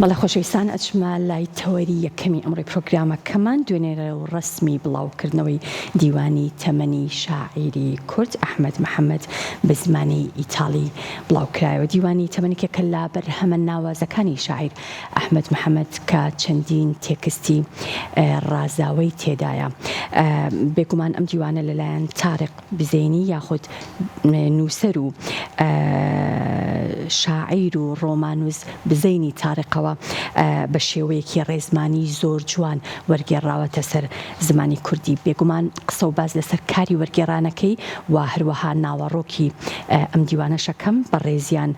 بەڵێ خۆشەویستان ئەچمە لای تەوەری یەکەمی ئەمڕۆی پرۆگرامەکەمان دوێنێرە و ڕسمی بڵاوکردنەوەی دیوانی تەمەنی شاعیری کورد ئەحمەد محەممەد بە زمانی ئیتاڵی بڵاوکرایەوە. دیوانی تەمەنێکێکە لە بەرهەمە ناوازەکانی شاعیر ئەحمەد محەممەد کە چەندین تێکستی ڕازاوی تێدایە. بێگومان ئەم دیوانە لەلایەن تارق بزەینی یاخود نووسەر و شاعیر و ڕۆمانوس بزەینی تارقەوە بە شێوەیەکی ڕێزمانی زۆر جوان وەرگێڕاوەتە سەر زمانی کوردی. بێگومان قسە و باز لەسەر کاری وەرگێڕانەکەی و هەروەها ناوەڕۆکی ئەم دیوانەشەکەم بە ڕێزیان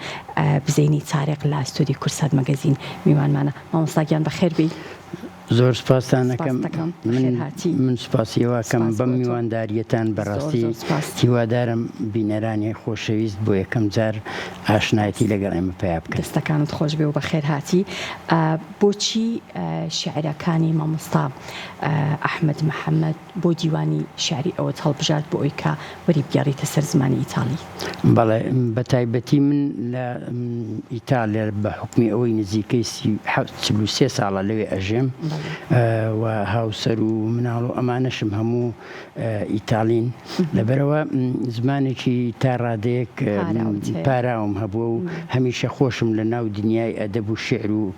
بزەینی تارق لە ئەستۆدی کورسات مەگەزین میوانمانە. مامۆستاگیان بەخێربی. زۆر سپاسان دەکەم. من سوپاسیەوەکەم بەم میوانداریەتان بەڕاستی هیوادارم بینەرانی خۆشەویست بۆ یەکەم جار ئاشنایەتی لەگەڵ ئێمە پیا بکەن. دەستەکانت خۆش بێ و بەخێر هاتی. بۆچی شێعرەکانی مامۆستا ئەحمەد محەممەد بۆ دیوانی شعری ئەوەت هەڵبژارد بۆ ئەوی کە وەری بگەڕیتە سەر زمانی ئیتاڵی؟ بەڵێ بە تایبەتی من لە ئیتالیا بە حکمی ئەوەی نزیکەی 43 ساڵە لەوێ ئەژێم و هاوسەر و مناڵ و ئەمانەشم هەموو ئیتالین. لەبەرەوە زمانێکی تا ڕادەیەک پاراوم هەبووە و هەمیشە خۆشم لە ناو دنیای ئەدەب و شعر و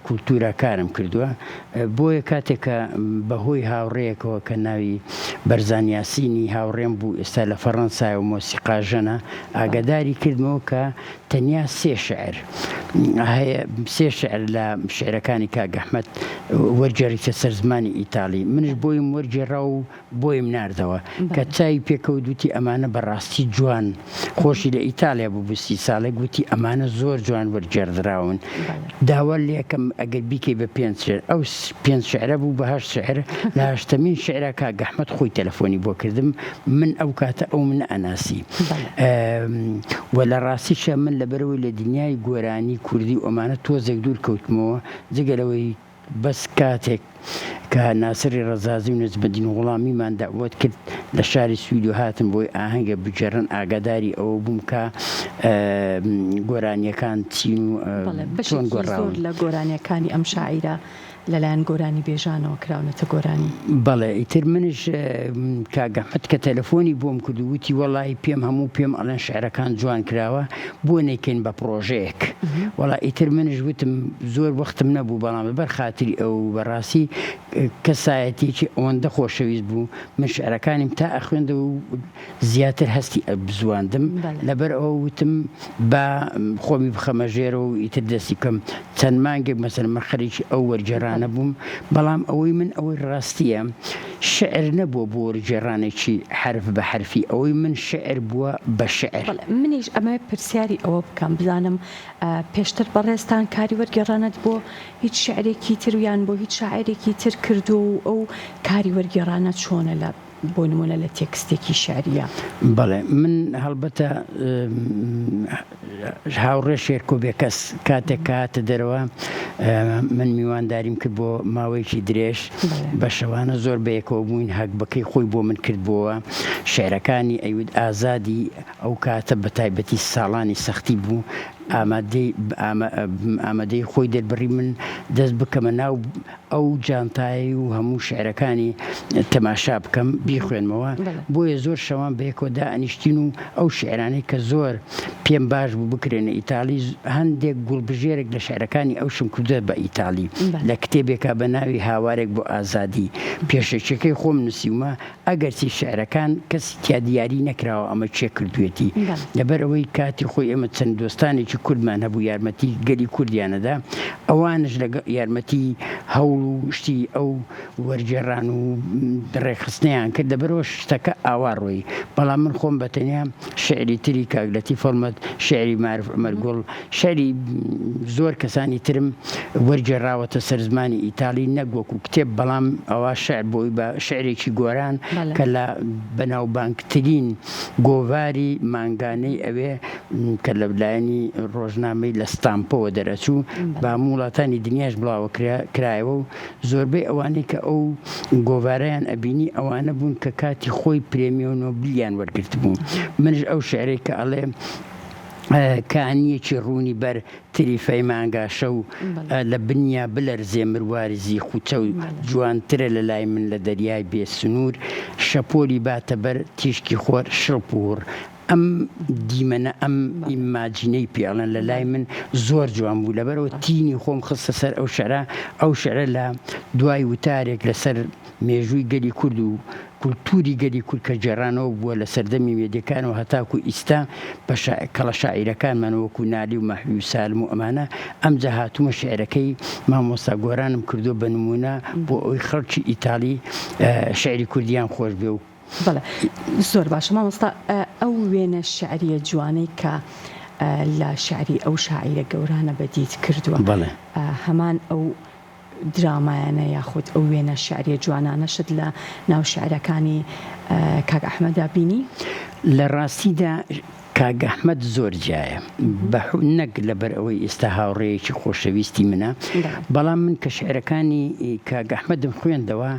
کولتورە کارم کردووە. بۆیە کاتێکە بەهۆی هاوڕێیەکەوە کە ناوی بەرزان یاسینی هاوڕێم بوو ئێستا لە فەڕەنسای و مۆسیقاژەنە ئاگاداری کردمەوە کە تەنیا 3 شعر هەیە، 3 شعر لە شعرەکانی کاک ئەحمەد وەرجێڕیتە سەر زمانی ئیتاڵی. منش بۆیم وەرجێڕا و بۆیم ناردەوە کە چای پێکەوتوتی ئەمانە بەڕاستی جوان. خۆشی لە ئیتالیا بوو 30 ساڵێک گوتی ئەمانە زۆر جوان وەرجێڕراون. داوا لێ یەکەم ئەگەر بیکەی بە 5 شعر، ئەو 5 شعرە بوو بە 8 شعر. لە 8مین شعرە کاک ئەحمەد خۆی تەلەفۆنی بۆ کردم، من ئەو کاتە ئەو منە ئەناسی. و لە ڕاستیشە من لەبەرەوەی لە دنیای گۆرانی کوردی و ئەمانە تۆزێک دوور کەوتمەوە جگەلەوەی بەس کاتێک کە ناسری ڕەزازی و نەجمەدین غوڵامیمان داوەت کرد لە شاری سوید و هاتم بۆی ئاهەنگە بجێڕن ئاگاداری ئەوە بووم کە گۆرانیەکان چین و چۆن گۆڕاون. لە گۆرانیەکانی ئەم شاعیرە لەلایەن گۆرانی بێژانەوە کراونەتە گۆرانی. بەڵێ ئیتر منش کاک ئەحمەد کە تەلەفۆنی بۆم کرد و وتی وەڵی پێم هەموو پێم ئەڵێن شعرەکان جوان کراوە بۆ نەیکەین بە پرۆژەیەک. وەڵا ئیتر منش وتم زۆر وەختم نەبوو، بەڵام بەر خاتری ئەو بەڕاستی کەسایەتێکی ئەوەندە خۆشەویست بوو من شعرەکانیم تا ئەخوێندە و زیاتر هەستی بزواندم. لەبەر ئەوە وتم بە خۆمی بخەمەژێرە و ئیتر دەستی بکەم. چەند مانگێک مەسەڵەن من خەریکی ئەو وەرجێڕانە بووم، بەڵام ئەوەی من ئەوەی ڕاستیە شعر نەبووە بۆ وەرجێڕانێکی حرف بە حرفی، ئەوەی من شعر بووە بە شعر. منیش ئەمە پرسیاری ئەوە بکەم بزانم پێشتر بەڕێستان کاری وەرگێڕانت بۆ هیچ شعرێکی تریان بۆ هیچ شاعرێکی تر کردو و ئەو کاری وەرگێڕانە چۆنە لە بۆ نمونە لە تێکستێکی شعریە؟ بەڵێ من هەڵبەتە هاوڕێ شێرکۆ بێ کەس کاتێک هاتە دەرەوە من میوانداریم کرد بۆ ماوەیەکی درێژ بە شەوانە زۆر بەیەکەوە بووین. هەک بەکەی خۆی بۆ من کردبووە شعرەکانی ئەیود ئازادی ئەو کاتە بە تایبەتی ساڵانی سەختی بوو ئامادەی خۆی دەربڕی من دەست بکەمە ناو ئەو جانتایی و هەموو شعرەکانی تەماشا بکەم بیخوێنمەوە. بۆیە زۆر شەوان بەیەکەوە دائەنیشتین و ئەو شعرانەی کە زۆر پێم باش بوو بکرێنە ئیتالی هەندێک گوڵبژێرێک لە شعرەکانی ئەو شم کردە بە ئیتالی لە کتێبێکە بە ناوی هاوارێک بۆ ئازادی. پێشەچەکەی خۆم نووسیومە ئەگەرچی شعرەکان کەسی تیا دیاری نەکراوە ئەمە چێ کردوێتی. لەبەر ئەوەی کاتی خۆی ئێمە چەند دۆستانێکی کوردمان هەبوو یارمەتی گەلی کوردیانەدا، ئەوانش لە یارمەتی هەوڵ و شتی ئەو وەرجێڕان و ڕێخستنیان کرد. لەبەرەوە شتەکە ئاواڕۆی. بەڵام من خۆم بەتەنیا شعری تری کاگلەتی فەڵمەت، شعری مارف ئەمەرگوڵ، شعری زۆر کەسانی ترم وەرجێڕاوەتە سەر زمانی ئیتالی نەگوەکو کتێب، بەڵام ئەوە شعر بۆی بە شعرێکی گۆران کە لە بەناوبانگترین گۆڤاری مانگانەی ئەوێ کە لە لایەنی ڕۆژنامەی لە ستامپەوە دەرەچوو بە هەموو وڵاتانی دنیاش بڵاوە کرایەوە و زۆربەی ئەوانەی کە ئەو گۆڤارەیان ئەبینی ئەوانە بوون کە کاتی خۆی پرێمیۆ نۆبلیان وەرگرت بوون. منش ئەو شعرێک کە ئەڵێ کانیەکی ڕوونی بەر تریفەی مانگاشە و لە بنیا بلەرزێ مروارزی خوچە و جوانترە لە لای من لە دەریای بێسنوور شەپۆلی باتە بەر تیشکی خۆر شڵپور ئەم دیمەنە ئەم ئیماجینەی پیاڵەن لە لای من زۆر جوان بوو لەبەرەوە تینی خۆم خستە سەر ئەو شەرە لە دوای وتارێک لەسەر مێژووی گەلی کورد و کولتوری گەلی کورد کە جێڕانەوە بووە لە سەردەمی مێدیەکانەوە هەتاکو ئیستا کەڵە شاعیرەکانمان وەکو نالی و مەحوی و سالم و ئەمانە ئەمجا هاتوومە شعرەکەی مامۆستا گۆرانم کردو بە نمونە بۆ ئەوی خەڵکی ئیتالی شعری کوردیان خۆش بێ و بەڵێ زۆر باشە مامۆستا ئەو وێنە شعریە جوانەی کە لە شعری ئەو شاعیرە گەورانە بەدیت کردووە هەمان ئەو درامایانە یاخود ئەو وێنە شعریە جوانانەشت لە ناو شعرەکانی کاک ئەحمەدا بینی؟ لە ڕاستیدا کاک ئەحمەد زۆر جایە نەک لەبەر ئەوەی ئێستا هاوڕێیەکی خۆشەویستی منە بەڵام من کە شعرەکانی کاک ئەحمەدم خوێندەوە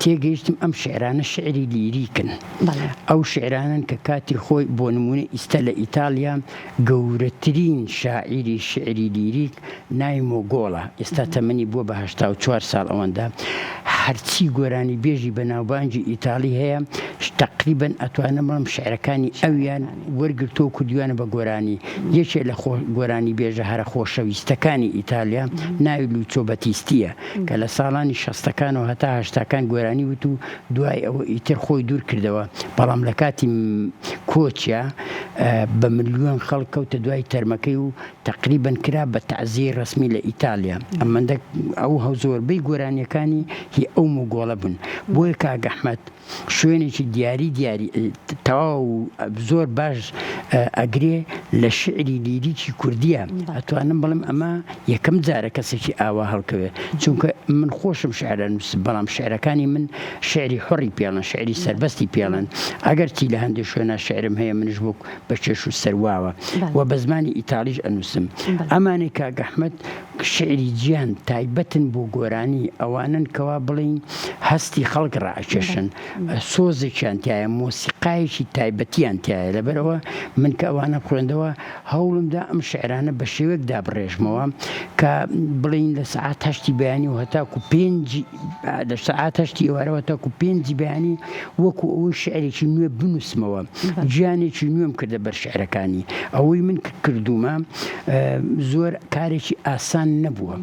تێگەیشتم ئەم شعرانە شعری لیریکن ئەو شعرانن کە کاتی خۆی بۆ نمونە ئیستا لە ئیتالیا گەورەترین شاعیری شعری لیریک ناوی مۆگۆڵە ئێستا تەمەنی بووە بە 84 ساڵ ئەوەندا هەرچی گۆرانی بێژی بە ناوبانجی ئیتالی هەیە تقریبەن ئەتوانە بڵم شعرەکانی ئەویان وەرگرتۆ کردویانە بە گۆرانی یەکێ لە گۆرانی بێژە هەرە خۆشەویستەکانی ئیتالیا ناوی لوچۆ بەتیستیە کە لە ساڵانی 60ەکانەوە هەتا هەشتاکان گۆرانی وت و دوای ئەوە ئیتر خۆی دوور کردەوە بەڵام لە کاتی کۆچیا بە ملیۆن خەڵک کەوتە دوای تەرمەکەی و تقریبەن کرا بە تەعزیەی ڕسمی لە ئیتالیا ئەمەندە ئەو زۆربەی گۆرانیەکانی هی ئەو مۆگۆڵە بوون بۆیە کاک ئەحمەد شوێنێکی دیاری تەواو زۆر باش ئەگرێ لە شعری لیریکی کوردیە ئەتوانم بڵم ئەمە یەکەم جارە کەسێکی ئاوا هەڵکەوێ چونکە من خۆشم شعرە نووسم بەڵام شعرەکانی من شعری حڕی پێڵن شعری سەربەستی پێڵن ئەگەرچی لە هەندێک شوێنە شعرم هەیە منش بۆ بە چێش و سەرواوە و بە زمانی ئیتالیش ئەنووسم ئەمانەی کاک ئەحمەد شعری گیان تایبەتن بۆ گۆرانی ئەوانن کەوا بڵین هەستی خەڵک ڕائکێشن سۆزێکیان تایە مۆسیقایەکی تایبەتیان تایە لەبەرەوە من کە ئەوانە خوێندەوە هەوڵمدا ئەم شعرانە بە شێوەیەک دابڕێژمەوە کە بڵین لە سەعات هەشتی بەیانی و هەتاکو لە سەعات هەشتی ئێوارەوە هەتاکو پێنجی بەیانی وەکو ئەوەی شعرێکی نوێ بنووسمەوە گیانێکی نوێم کردە بەر شعرەکانی ئەوەی من کردومە زۆر کارێکی ئاسان نەبووە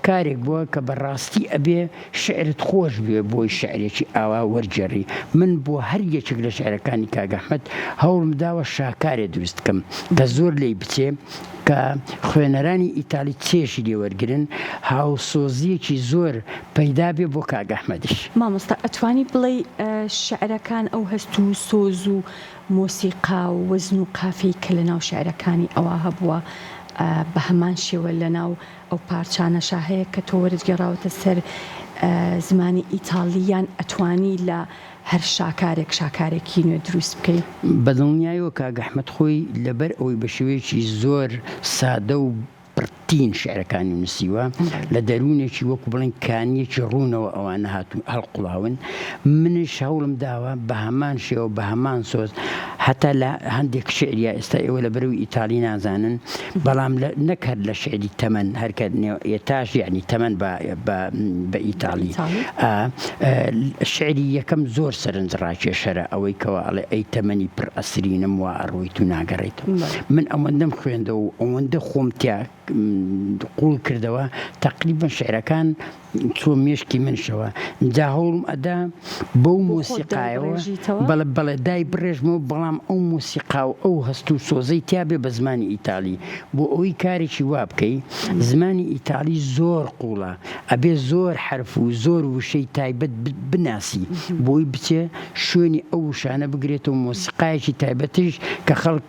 کارێک بووە کە بەڕاستی ئەبێ شعرت خۆش بێ بۆی شعرێکی ئاوا وەرجێڕی من بۆ هەر یەکێک لە شعرەکانی کاک ئەحمەد هەوڵم داوە شاکارێ دروست بکەم کە زۆر لێی بچێ کە خوێنەرانی ئیتالی چێشی لێوەرگرن هاوسۆزیەکی زۆر پەیدا بێ بۆ کاک ئەحمەدیش مامۆستا ئەتوانی بڵێ شعرەکان ئەو هەست و سۆز و مۆسیقا و وەزن و قافەی کە لە ناو شعرەکانی ئەوە هەبووە بە هەمان شێوە لە ناو ئەو پارچانەشا هەیە کە تۆ وەرزگێڕاوەتە سەر زمانی ئیتالیان ئەتوانی لە هەر شاکارێکی نوێ دروست بکەیت بەدڵنیایەوە کاک ئەحمەد خۆی لەبەر ئەوەی بە شێوەیەکی زۆر سادە و پرتین شعرەکانی نووسیوە لە دەروونێکی وەکو بڵین کانیەکی ڕوونەوە ئەوانە هاتوون هەڵقوڵاون منش هەوڵم داوە بە هەمان شێوە بە هەمان سۆز هەتا لە هەندێک شعریە ئێستا ئێوە لە بەرەوەی ئیتالی نازانن بەڵام نەکرد لە شعری تەمەن هەرکە ئێتاش یعنی تەمەن بە ئیتالی شعری یەکەم زۆر سەرنجڕاکێشەرە ئەوەی کەوا ئەڵێ ئەی تەمەنی پڕ ئەسرینم وا ئەڕۆیت و ناگەڕێتەوە من ئەوەندەم خوێندەوە و ئەوەندە خۆم تیا قوڵ کردەوە تقریبا شعرەکان چۆ مێشکی منشەوە جا هەوڵم ئەدا بەو مۆسیقایەوە بەڵێ دای بڕێژمەوە بەڵام ئەو مۆسیقا و ئەو هەست و سۆزەی تیا بێ بە زمانی ئیتالی بۆ ئەوەی کارێکی وا بکەی زمانی ئیتالی زۆر قوڵە ئەبێ زۆر حرف و زۆر وشەی تایبەت بناسی بۆی بچێ شوێنی ئەو وشانە بگرێتەوە مۆسیقایەکی تایبەتیش کە خەڵک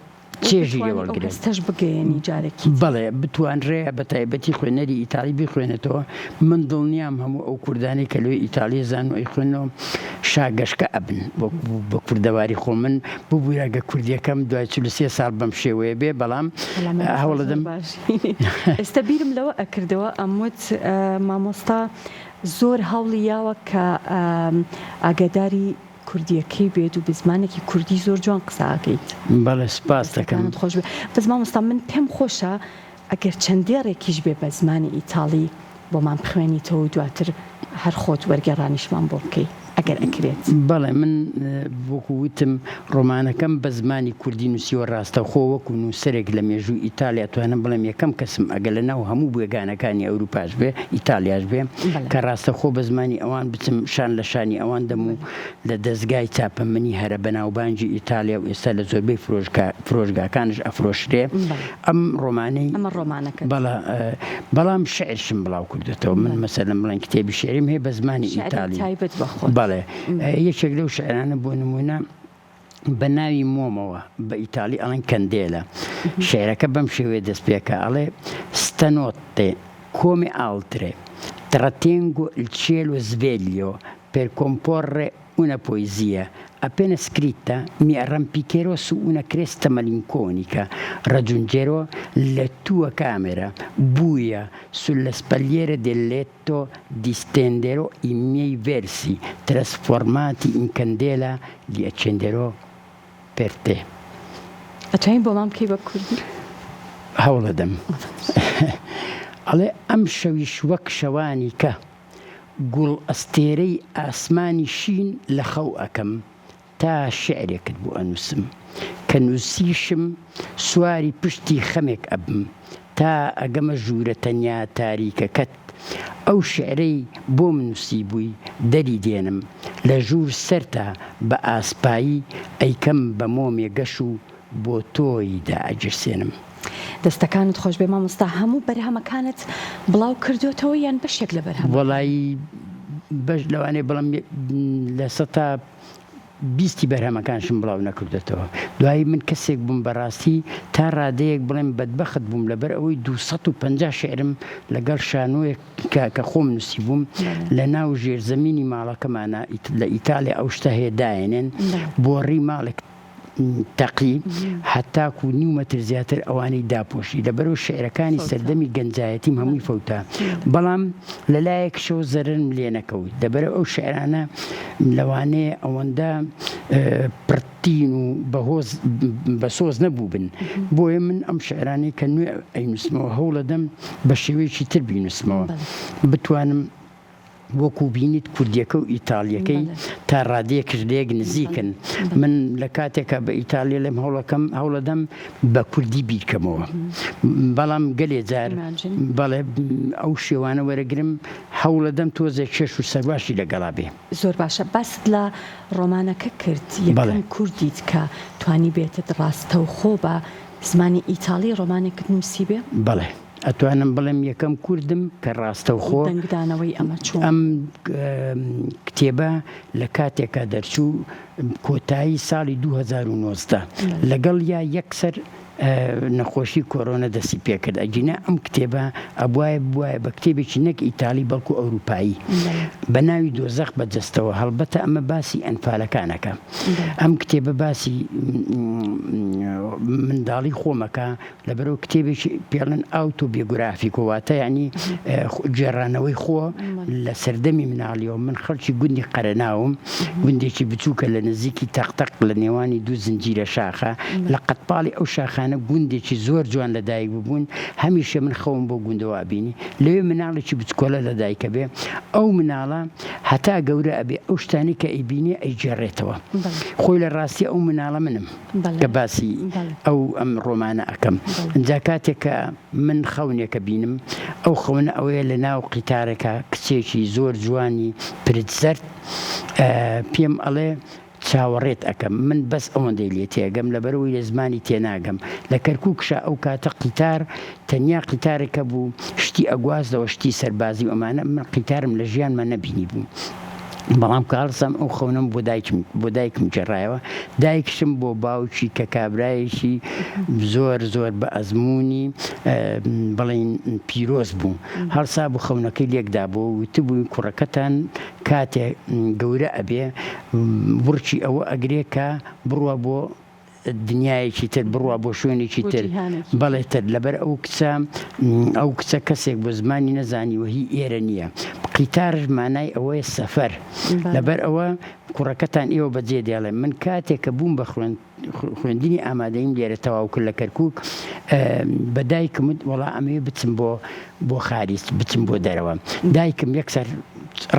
چێژی لێوەڵگرێستەش بگەێنی جارێکی بەڵێ بتوانرێ بە تایبەتی خوێنەری ئیتالی بخوێنێتەوە من دڵنیام هەموو ئەو کوردانی کە لێ ئیتالی زان و ئەی خوێنەوە شاگەشکە ئەبن بە کوردەواری خۆ من ببوویراگە کوردیەکەم دوای 43 ساڵ بەم شێوەیە بێ بەڵام هەوڵەدەم ئێستا بیرم لەوە ئەکردەوە ئەموت مامۆستا زۆر هەوڵی یاوە کە ئاگاداری کوردیەکەی بێت و بە زمانێکی کوردی زۆر جوان قساکەیت. بەڵێ سپاس دەکەم. خۆش بێت. بەس مامۆستا من پێم خۆشە ئەگەر چەندێڕێکیش بێ بە زمانی ئیتاڵی بۆمان بخوێنیتەوە دواتر هەر خۆت وەرگێڕانیشمان بۆ بکەی ئەگەر ئەکرێت. بەڵێ من وەکو وتم ڕۆمانەکەم بە زمانی کوردی نووسیوە ڕاستەخۆ وەکو نووسەرێک لە مێژوو ئیتالیا توانم بڵێم یەکەم کەسم ئەگەر لەناو هەموو بوێگانەکانی ئەوروپاش بێ ئیتالیاش بێ کە ڕاستەخۆ بە زمانی ئەوان بچم شان لە شانی ئەوان دەم و لە دەستگای چاپەمەنی هەرە بەناوبانجی ئیتالیا و ئێستا لە زۆربەی فرۆژگاکانش ئەفرۆشرێ ئەم ڕۆمانەی بەڵام شعرشم بڵاو کردێتەوە. من مەسەلەن بڵێن کتێبی شعریم هەیە بە زمانی ئیتالی. بەڵێ یەکێک لەو شعرانە بۆ نمونە بە ناوی مۆمەوە بە ئیتالی ئەڵێن کەندێلە. شعرەکە بەم شێوەیە دەست پێکە ئەڵێ ستەنۆتێ کۆمی ئالترێ تراتێنگۆ il cielo sveglio per comporre una poesia appena scritta mi arrampicherò su una cresta malinconica, raggiungerò la tua camera buia, sulle spalliere del letto distenderò i miei versi trasformati in candela, li accenderò per te. ئەتوانین بۆ مام بکەی بە کوردی؟ هەوڵ دەدەم. ئەڵێ ئەم شەویش وەک شەوانی کە گوڵ ئەستێرەی ئاسمانی شین لە خەو ئەکەم تا شعرێکت بۆ ئەنووسم کە نووسیشم سواری پشتی خەمێک ئەبم تا ئەگەمە ژوورە تەنیا تاریکەکەت ئەو شعرەی بۆم نووسی بووی دەری دێنم لە ژوور سەرتا بە ئاسپایی ئەیکەم بە مۆمێ گەش و بۆ تۆی دائەجرسێنم. دەستەکانت خۆش بێ مامۆستا هەموو بەرهەمەکانت بڵاو کردوێتەوە یان بەشێک لە بەرهەم؟ وەڵایی بەش لەوانەیە بەڵام لە سەتا 20 بەرهەمەکانشم بڵاو نەکردێتەوە. دوایی من کەسێک بووم بەڕاستی تا ڕادەیەک بڵێم بەدبەخت بووم لەبەر ئەوەی 250 شعرم لەگەڵ شانۆیەک کە خۆم نووسی بووم لە ناو ژێرزەمینی ماڵەکەمانە لە ئیتالیا ئەو شتە هەیە داێنێن بۆڕی ماڵێک تەقی حتاکو نیو مەتر زیاتر ئەوانەی داپۆشی لەبەرەوە شعرەکانی سەردەمی گەنجایەتیم هەمووی فەوتا. بەڵام لەلایەک شەو زەرم لێ نەکەوت دەبەرە ئەو شعرانە لەوانەیە ئەوەندە پرتین و بە سۆز نەبوو بن بۆیە من ئەم شعرانەی کە نوێ ئەینووسمەوە هەوڵ دەدەم بە شێوەیەکی تر بینووسمەوە بتوانم وەکو بینیت کوردیەکە و ئیتالیەکەی تا ڕادەیەکش لێک نزیکن. من لە کاتێکە بە ئیتالیا لێم هەوڵەدەم بە کوردی بیرکەمەوە بەڵام گەلێ جار بەڵێ ئەو شێوانە وەرەگرم هەوڵەدەم تۆزێک کێش و سەرواشی لەگەڵا بێ. زۆر باشە باست لە ڕۆمانەکە کرد یەکەم کوردیت کە توانی بێتت ڕاستەوخۆ بە زمانی ئیتالی ڕۆمانێکت نووسی بێ؟ بەڵێ ئەتوانم بڵێم یەکەم کوردم کە ڕاستەوخۆ دەنگدانەوەی ئەمە چوو. ئەم کتێبە لە کاتێکا دەرچوو کۆتایی ساڵی 2019 لەگەڵ یا یەکسەر نەخۆشی کۆرۆنە دەستی پێکرد ئەجینا ئەم کتێبە ئەبواە بە کتێبێکی نەک ئیتالی بەڵکو ئەوروپایی بە ناوی دۆزەخ بەجەستەوە هەڵبەتە ئەمە باسی ئەنفالەکانەکە. ئەم کتێبە باسی منداڵی خۆمەکە لەبەرەوە کتێبێکی پێڵن ئاوتۆبیۆگرافیک واتە یعنی گێڕانەوەی خۆ لە سەردەمی مناڵیەوە. من خەڵکی گوندی قەرەناوم گوندێکی بچووکە لە نزیکی تەقتەق لە نێوانی دوو زنجیرە شاخە لە قەتپاڵی ئەو شاخانە گوندێکی زۆر جوان لەدایک ببوون هەمیشە من خەوم بۆ گوندەوە بینی لەوێ مناڵێکی بچکۆلە لەدایکە بێ ئەو مناڵە هەتا گەورە ئەبێ ئەو شتانی کە ئەیبینێ ئەیجێڕێتەوە. خۆی لە ڕاستی ئەو مناڵە منم کە باسی ئەو ئەم ڕۆمانە ئەەکەم. جا کاتێکە من خەونێکە بینم ئەو خەونە ئەوەیە لە ناو قیتارێکە کچێکی زۆر جوانی پرزەرد پێم ئەڵێ چاوەڕێت ئەەکەم من بەس ئەوەندەی لێ تێگەم لەبەرەوەی لە زمانی تێناگەم لە کەرکووکشە ئەو کاتە قیتار تەنیا قیتارێکە بوو شتی ئەگوازەوە شتی سەربازی ئەمانە من قیتارم لە ژیانمە نەبینی بوو. بەڵام کاڵسام ئەو خەونم بۆ دایکم جێڕایەوە دایکشم بۆ باوکی کە کابرایەکی زۆر زۆر بە ئەزمموی بڵین پیرۆز بوو هەڵسا بوو خەونەکەی لێکدا بۆ وتبووی کوڕەکەتان کاتێک گەورە ئەبێ بڕچی ئەوە ئەگرێ کە بڕوە بۆ دنیایەکی تر بڕوا بۆ شوێنێکی تر بەڵێ تر لەبەر ئەو کچە کەسێک بۆ زمانی نەزانی و هی ئێرە نییە. قیتارش مانای ئەوەیە سەفەر. لەبەر ئەوە کوڕەکەتان ئێوە بەجێ دێڵێ من کاتێک کە بووم بە خوێندنی ئامادەیم لێرە تەواو کرد لە کەرکووک بە دایکم وەڵا ئەمەوێ بچم بۆ خاریست بچم بۆ دەرەوە. دایکم یەکسەر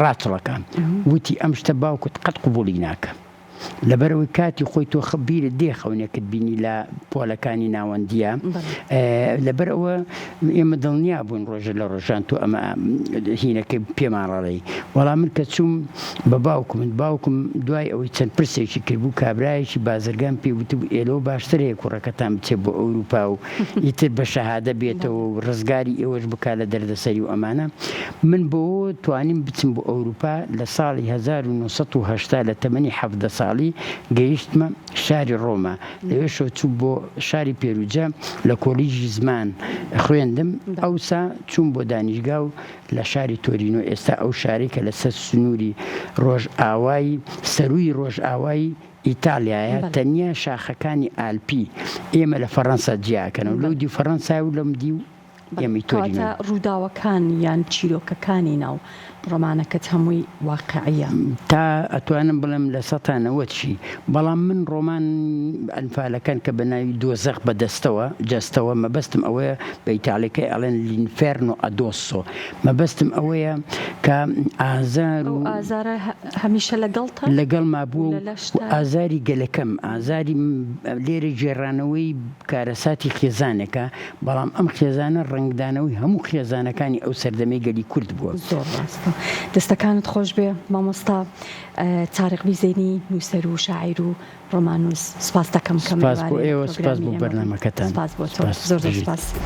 ڕاتڵەکە وتی ئەم شتە باوکت قەت قبوڵی ناکە لەبەرەوەی کاتی خۆی تۆ خەبیرە دێ خەونێکت بینی لە پۆلەکانی ناوەندیە. لەبەر ئەوە ئێمە دڵنیا بوون ڕۆژە لە ڕۆژان تۆ ئەمە هینەکەی پێمان ڕەڵێ. وەڵام من کە چووم بە باوکم دوای ئەوەی چەند پرسێکی کردبوو کابرایەکی بازرگان پێ وتبوو ئێلۆ باشتر هەیە کوڕەکەتان بچێت بۆ ئەوروپا و ئیتر بە شەهادە بێتەوە و ڕزگاری ئێوەش بکا لە دەردەسەری و ئەمانە. من بۆ توانیم بچم بۆ ئەوروپا لە ساڵی 1970 لە تەمەنی 17 ساڵی گەیشتمە شاری ڕۆما. لەوێشەوە چوو بۆ شاری پێروجە لە کۆلیژی زمان خوێندم. ئەوسا چوون بۆ دانیشگا و لە شاری تۆرینۆ ئێستا ئەو شارێکە لەسەر سنووری ڕۆژئاوایی سەرووی ڕۆژئاوایی ئیتالیایە تەنیا شاخەکانی ئالپی ئێمە لە فەڕەنسا جیاکەنەوە لەو دی فەڕەنسا و لەم دی و ئێمەی تۆرینۆ. ڕووداوەکان یان چیرۆکەکانی ناو ڕۆمانەکەت هەمووی واقعیە تا ئەتوانم بڵێم لە سەتانەوە چی. بەڵام من ڕۆمان ئەنفالەکان کە بە ناوی دۆزەق بەدەستەوە جەستەوە مەبەستم ئەوەیە بە ئیتالیەکەی ئەڵێن لینفێرنۆ ئەدۆسۆ مەبەستم ئەوەیە کە ئازار و ئازارە هەمیشە لەگەڵ مابووە و ئازاری گەلەکەم ئازاری لێرە گێڕانەوەی کارەساتی خێزانێکە. بەڵام ئەم خێزانە ڕنگدانەوەی هەموو خێزانەکانی ئەو سەردەمەی گەلی کورد بووە. زۆر ڕاستە. دەستەکانت خۆش بێ مامۆستا تارق بیزێنی نووسەر و شاعیر و ڕۆمانوس. سپاس دەکەم کە سپاس بۆ ئێوە سپاس بۆ بەرنامەکەتان. سپاس بۆ تۆ زۆر سپاس.